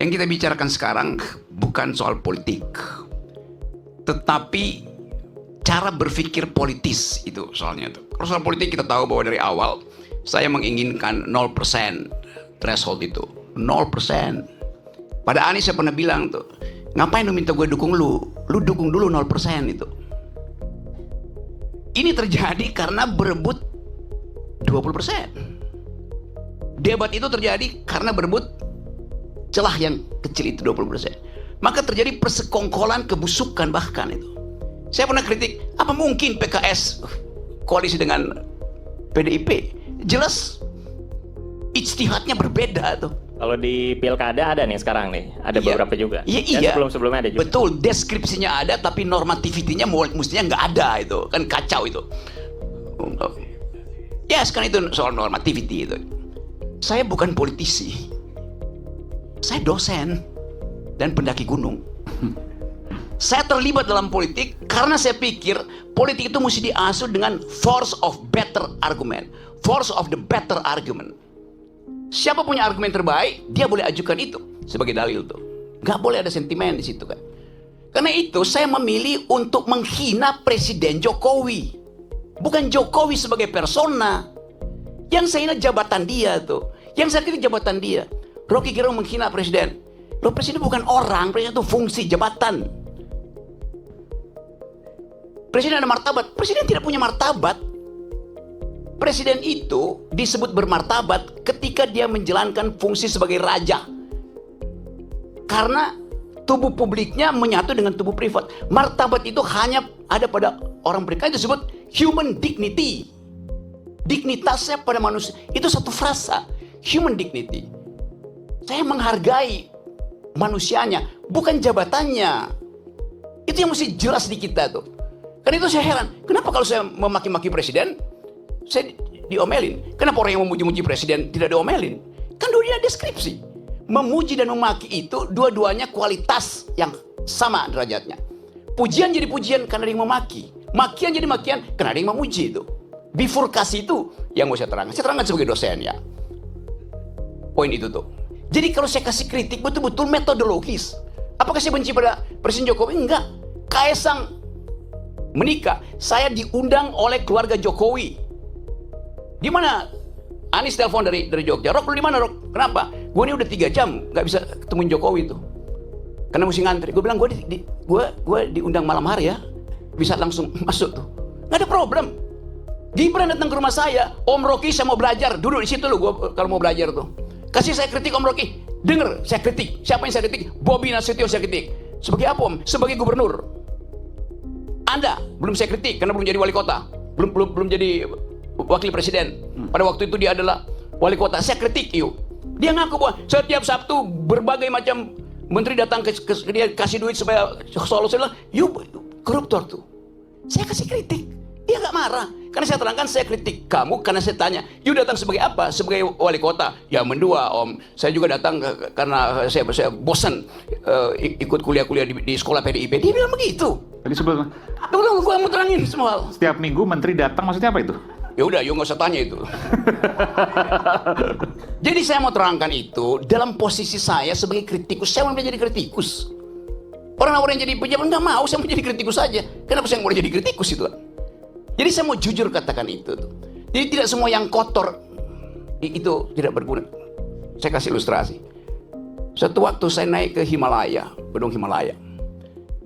Yang kita bicarakan sekarang bukan soal politik, tetapi cara berpikir politis itu soalnya tuh. Kalau soal politik kita tahu bahwa dari awal saya menginginkan 0% threshold itu, 0%. Pada Anies saya pernah bilang tuh, ngapain lu minta gue dukung lu dukung dulu 0% itu. Ini terjadi karena berebut 20%. Debat itu terjadi karena berebut celah yang kecil itu 20%. Maka terjadi persekongkolan, kebusukan bahkan itu. Saya pernah kritik, apa mungkin PKS koalisi dengan PDIP? Jelas ijtihadnya berbeda tuh. Kalau di pilkada ada nih sekarang nih, ada beberapa juga. Iya. Sebelum-sebelumnya ada juga. Betul, deskripsinya ada, tapi normativitinya mestinya nggak ada itu, kan kacau itu. Ya, sekarang itu soal normativity itu. Saya bukan politisi, saya dosen dan pendaki gunung. Saya terlibat dalam politik karena saya pikir politik itu mesti diasuh dengan force of better argument, force of the better argument. Siapa punya argumen terbaik, dia boleh ajukan itu sebagai dalil tuh. Gak boleh ada sentimen di situ kan. Karena itu saya memilih untuk menghina Presiden Jokowi, bukan Jokowi sebagai persona. Yang saya hina jabatan dia tuh, yang saya kritik jabatan dia. Rocky Gerung menghina presiden. Loh, presiden bukan orang, presiden itu fungsi jabatan. Presiden ada martabat, presiden tidak punya martabat. Presiden itu disebut bermartabat ketika dia menjalankan fungsi sebagai raja. Karena tubuh publiknya menyatu dengan tubuh privat. Martabat itu hanya ada pada orang berikan, itu disebut human dignity. Dignitasnya pada manusia, itu satu frasa, human dignity. Saya menghargai manusianya, bukan jabatannya. Itu yang mesti jelas di kita tuh. Karena itu saya heran, kenapa kalau saya memaki-maki presiden, saya diomelin. Kenapa orang yang memuji-muji presiden tidak diomelin? Kan dua-duanya deskripsi. Memuji dan memaki itu dua-duanya kualitas yang sama derajatnya. Pujian jadi pujian karena ada yang memaki. Makian jadi makian karena ada yang memuji itu. Bifurkasi itu yang mau saya terangkan. Saya terangkan sebagai dosen ya. Poin itu tuh. Jadi kalau saya kasih kritik betul-betul metodologis. Apakah saya benci pada Presiden Jokowi? Enggak. Kaisang menikah, saya diundang oleh keluarga Jokowi. Di mana? Anies telepon dari Jogja. Rok, lu di mana, Rok? Kenapa? Gue ini udah 3 jam nggak bisa ketemuin Jokowi itu. Karena mesti ngantri. Gue bilang gue diundang malam hari ya. Bisa langsung masuk tuh. Nggak ada problem. Gibran datang ke rumah saya, Om Rocky saya mau belajar, duduk di situ loh gua kalau mau belajar tuh. Kasih saya kritik Om Rocky, denger saya kritik. Siapa yang saya kritik? Bobi Nasution saya kritik. Sebagai apa Om? Sebagai gubernur. Anda belum saya kritik karena belum jadi wali kota, belum jadi wakil presiden. Pada waktu itu dia adalah wali kota. Saya kritik yuk. Dia ngaku bahwa setiap Sabtu berbagai macam menteri datang ke dia kasih duit supaya solusi lah. Yuk koruptor tuh. Saya kasih kritik. Dia gak marah. Karena saya terangkan, saya kritik kamu karena saya tanya, you datang sebagai apa? Sebagai wali kota? Ya mendua Om. Saya juga datang karena saya bosan ikut kuliah-kuliah di sekolah PDIP. Dia bilang begitu. Tadi sebelum Tunggu, gue mau terangin semua. setiap minggu menteri datang maksudnya apa itu? Ya udah, you nggak usah tanya itu. Jadi saya mau terangkan itu dalam posisi saya sebagai kritikus. Saya mau jadi kritikus. Orang-orang yang jadi pejabat nggak mau, saya mau jadi kritikus saja. Kenapa saya mau jadi kritikus itu? Jadi saya mau jujur katakan itu tuh. Jadi tidak semua yang kotor itu tidak berguna. Saya kasih ilustrasi. Suatu waktu saya naik ke Himalaya, Gunung Himalaya.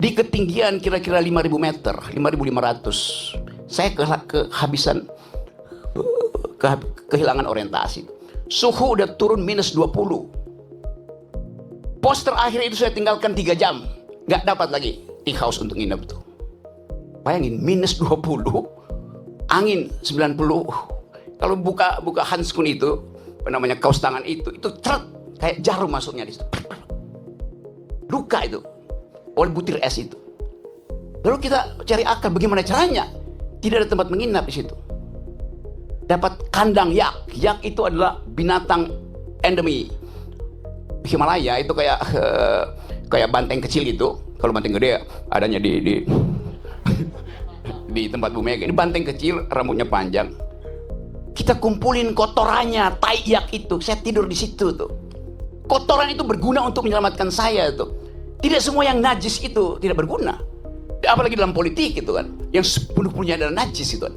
Di ketinggian kira-kira 5.000 meter, 5.500. Saya kehilangan orientasi. Suhu udah turun minus 20. Pos terakhir itu saya tinggalkan 3 jam. Nggak dapat lagi tea house untuk nginep tuh. Bayangin, minus 20, angin 90. Kalau buka handskun itu, apa namanya, kaos tangan itu ceret, kayak jarum masuknya di situ. Luka itu, oleh butir es itu. Lalu kita cari akal bagaimana caranya. Tidak ada tempat menginap di situ. Dapat kandang yak. Yak itu adalah binatang endemi Himalaya. Itu kayak banteng kecil gitu. Kalau banteng gede adanya di tempat Bu Mega. Ini banteng kecil, rambutnya panjang. Kita kumpulin kotorannya, tai yak itu. Saya tidur di situ tuh. Kotoran itu berguna untuk menyelamatkan saya itu. Tidak semua yang najis itu tidak berguna. Apalagi dalam politik itu kan, yang sepenuhnya adalah najis itu kan.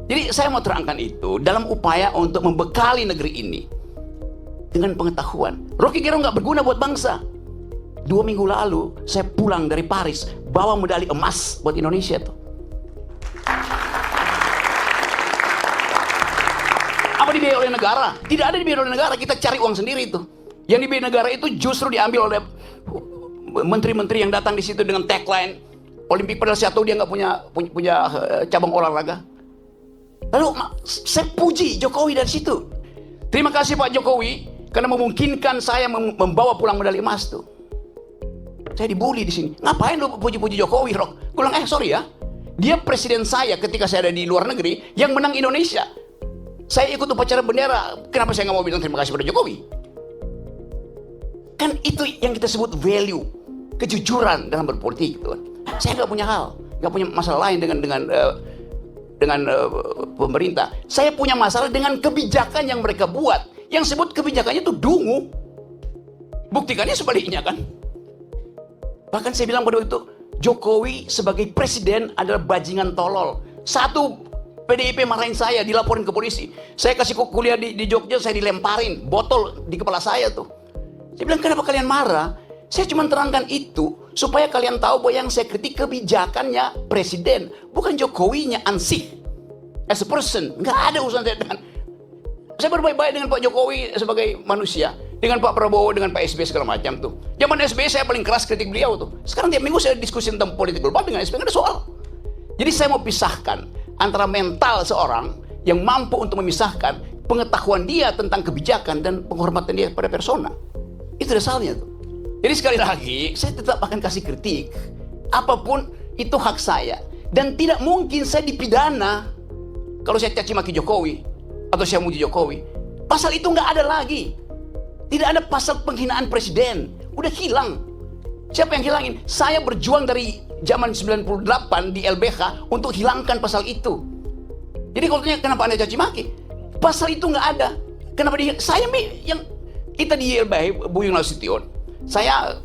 Jadi saya mau terangkan itu dalam upaya untuk membekali negeri ini dengan pengetahuan. Rocky Gerung nggak berguna buat bangsa. 2 minggu lalu saya pulang dari Paris bawa medali emas buat Indonesia tuh. Apa dibiayai oleh negara? Tidak ada dibiayai oleh negara, kita cari uang sendiri itu. Yang dibiayai negara itu justru diambil oleh menteri-menteri yang datang di situ dengan tagline Olimpik, padahal saya tahu dia nggak punya cabang olahraga. Lalu saya puji Jokowi dari situ. Terima kasih Pak Jokowi karena memungkinkan saya membawa pulang medali emas tuh. Saya dibully di sini. Ngapain lu puji-puji Jokowi, Rok? Gue bilang, sorry ya. Dia presiden saya ketika saya ada di luar negeri yang menang Indonesia. Saya ikut upacara bendera. Kenapa saya nggak mau bilang terima kasih pada Jokowi? Kan itu yang kita sebut value, kejujuran dalam berpolitik, gitu kan. Saya nggak punya nggak punya masalah lain dengan pemerintah. Saya punya masalah dengan kebijakan yang mereka buat. Yang sebut kebijakannya itu dungu. Buktikannya sebaliknya kan. Bahkan saya bilang pada waktu itu, Jokowi sebagai presiden adalah bajingan tolol. Satu, PDIP marahin saya, dilaporin ke polisi. Saya kasih kuliah di Jogja, saya dilemparin botol di kepala saya tuh. Saya bilang, kenapa kalian marah? Saya cuma terangkan itu supaya kalian tahu bahwa yang saya kritik kebijakannya presiden, bukan Jokowinya ansih. As a person, nggak ada urusan saya dengan. Saya berbaik-baik dengan Pak Jokowi sebagai manusia, dengan Pak Prabowo, dengan Pak SBY segala macam tuh. Zaman SBY saya paling keras kritik beliau tuh. Sekarang tiap minggu saya diskusi tentang politik global dengan SBY, nggak ada soal. Jadi saya mau pisahkan antara mental seorang yang mampu untuk memisahkan pengetahuan dia tentang kebijakan dan penghormatan dia pada persona. Itu dasarnya tuh. Jadi sekali lagi, saya tetap akan kasih kritik. Apapun itu hak saya. Dan tidak mungkin saya dipidana kalau saya caci maki Jokowi atau saya muji Jokowi. Pasal itu nggak ada lagi. Tidak ada pasal penghinaan presiden. Udah hilang. Siapa yang hilangin? Saya berjuang dari zaman 98 di LBH untuk hilangkan pasal itu. Jadi kalau tanya kenapa Anda caci maki? Pasal itu nggak ada. Kenapa saya yang kita di YLBH Buyung Nasution. Saya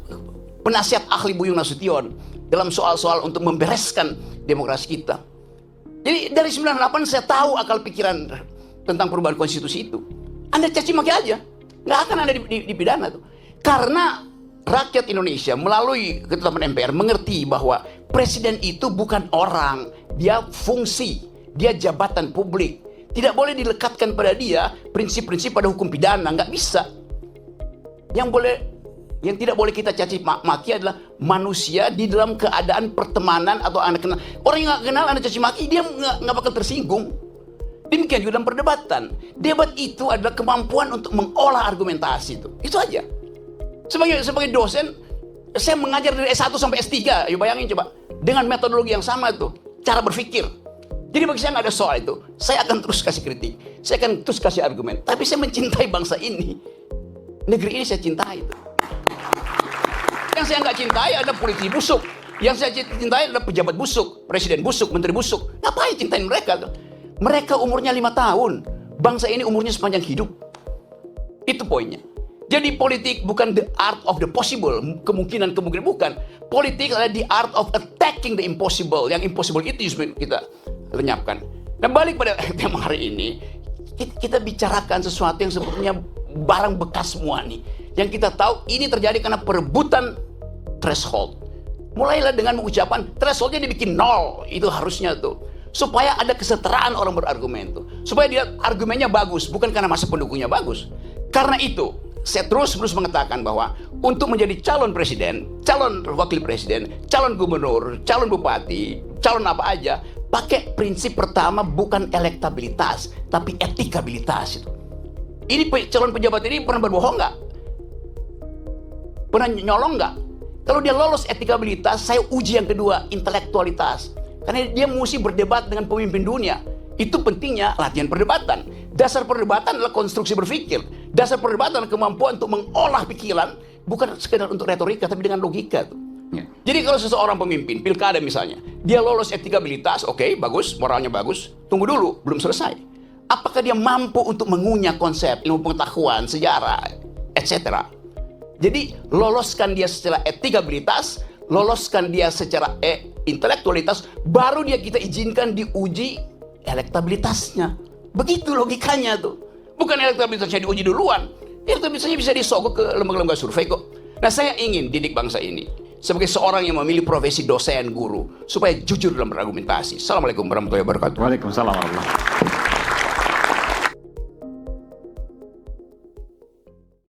penasihat ahli Buyung Nasution dalam soal-soal untuk membereskan demokrasi kita. Jadi dari 98 saya tahu akal pikiran tentang perubahan konstitusi itu. Anda caci maki aja, nggak akan Anda dipidana tuh. Karena rakyat Indonesia melalui ketetapan MPR mengerti bahwa presiden itu bukan orang, dia fungsi, dia jabatan publik. Tidak boleh dilekatkan pada dia prinsip-prinsip pada hukum pidana, nggak bisa. Yang tidak boleh kita caci maki adalah manusia di dalam keadaan pertemanan atau Anda kenal. Orang yang nggak kenal Anda caci maki, dia nggak bakal tersinggung. Demikian juga dalam perdebatan. Debat itu adalah kemampuan untuk mengolah argumentasi itu. Itu aja. Sebagai dosen, saya mengajar dari S1 sampai S3. Yuk bayangin coba. Dengan metodologi yang sama itu. Cara berpikir. Jadi bagi saya nggak ada soal itu. Saya akan terus kasih kritik. Saya akan terus kasih argumen. Tapi saya mencintai bangsa ini. Negeri ini saya cintai itu. Yang saya nggak cintai adalah politisi busuk. Yang saya cintai adalah pejabat busuk. Presiden busuk, menteri busuk. Ngapain cintain mereka tuh? Mereka umurnya 5 tahun. Bangsa ini umurnya sepanjang hidup. Itu poinnya. Jadi politik bukan the art of the possible. Kemungkinan bukan. Politik adalah the art of attacking the impossible. Yang impossible itu kita lenyapkan. Nah balik pada tema hari ini. Kita bicarakan sesuatu yang sebetulnya barang bekas semua nih. Yang kita tahu ini terjadi karena perebutan threshold. Mulailah dengan mengucapkan thresholdnya dibikin 0. Itu harusnya tuh. Supaya ada kesetaraan orang berargumen tuh. Supaya dia argumennya bagus. Bukan karena masa pendukungnya bagus. Karena itu saya terus mengatakan bahwa untuk menjadi calon presiden, calon wakil presiden, calon gubernur, calon bupati, calon apa aja, pakai prinsip pertama bukan elektabilitas, tapi etikabilitas itu. Ini calon pejabat ini pernah berbohong nggak? Pernah nyolong nggak? Kalau dia lolos etikabilitas, saya uji yang kedua, intelektualitas. Karena dia mesti berdebat dengan pemimpin dunia. Itu pentingnya latihan perdebatan. Dasar perdebatan adalah konstruksi berpikir. Dasar perdebatan adalah kemampuan untuk mengolah pikiran, bukan sekedar untuk retorika, tapi dengan logika. Ya. Jadi kalau seseorang pemimpin, pilkada misalnya, dia lolos etikabilitas, oke, bagus, moralnya bagus. Tunggu dulu, belum selesai. Apakah dia mampu untuk mengunyah konsep, ilmu pengetahuan, sejarah, etc. Jadi loloskan dia secara etikabilitas, loloskan dia secara intelektualitas, baru dia kita izinkan diuji elektabilitasnya. Begitu logikanya tuh. Bukan elektabilitasnya diuji duluan. Elektabilitasnya bisa disogok ke lembaga-lembaga survei kok. Nah, saya ingin didik bangsa ini sebagai seorang yang memilih profesi dosen guru supaya jujur dalam berargumentasi. Assalamualaikum warahmatullahi wabarakatuh. Waalaikumsalam warahmatullahi wabarakatuh.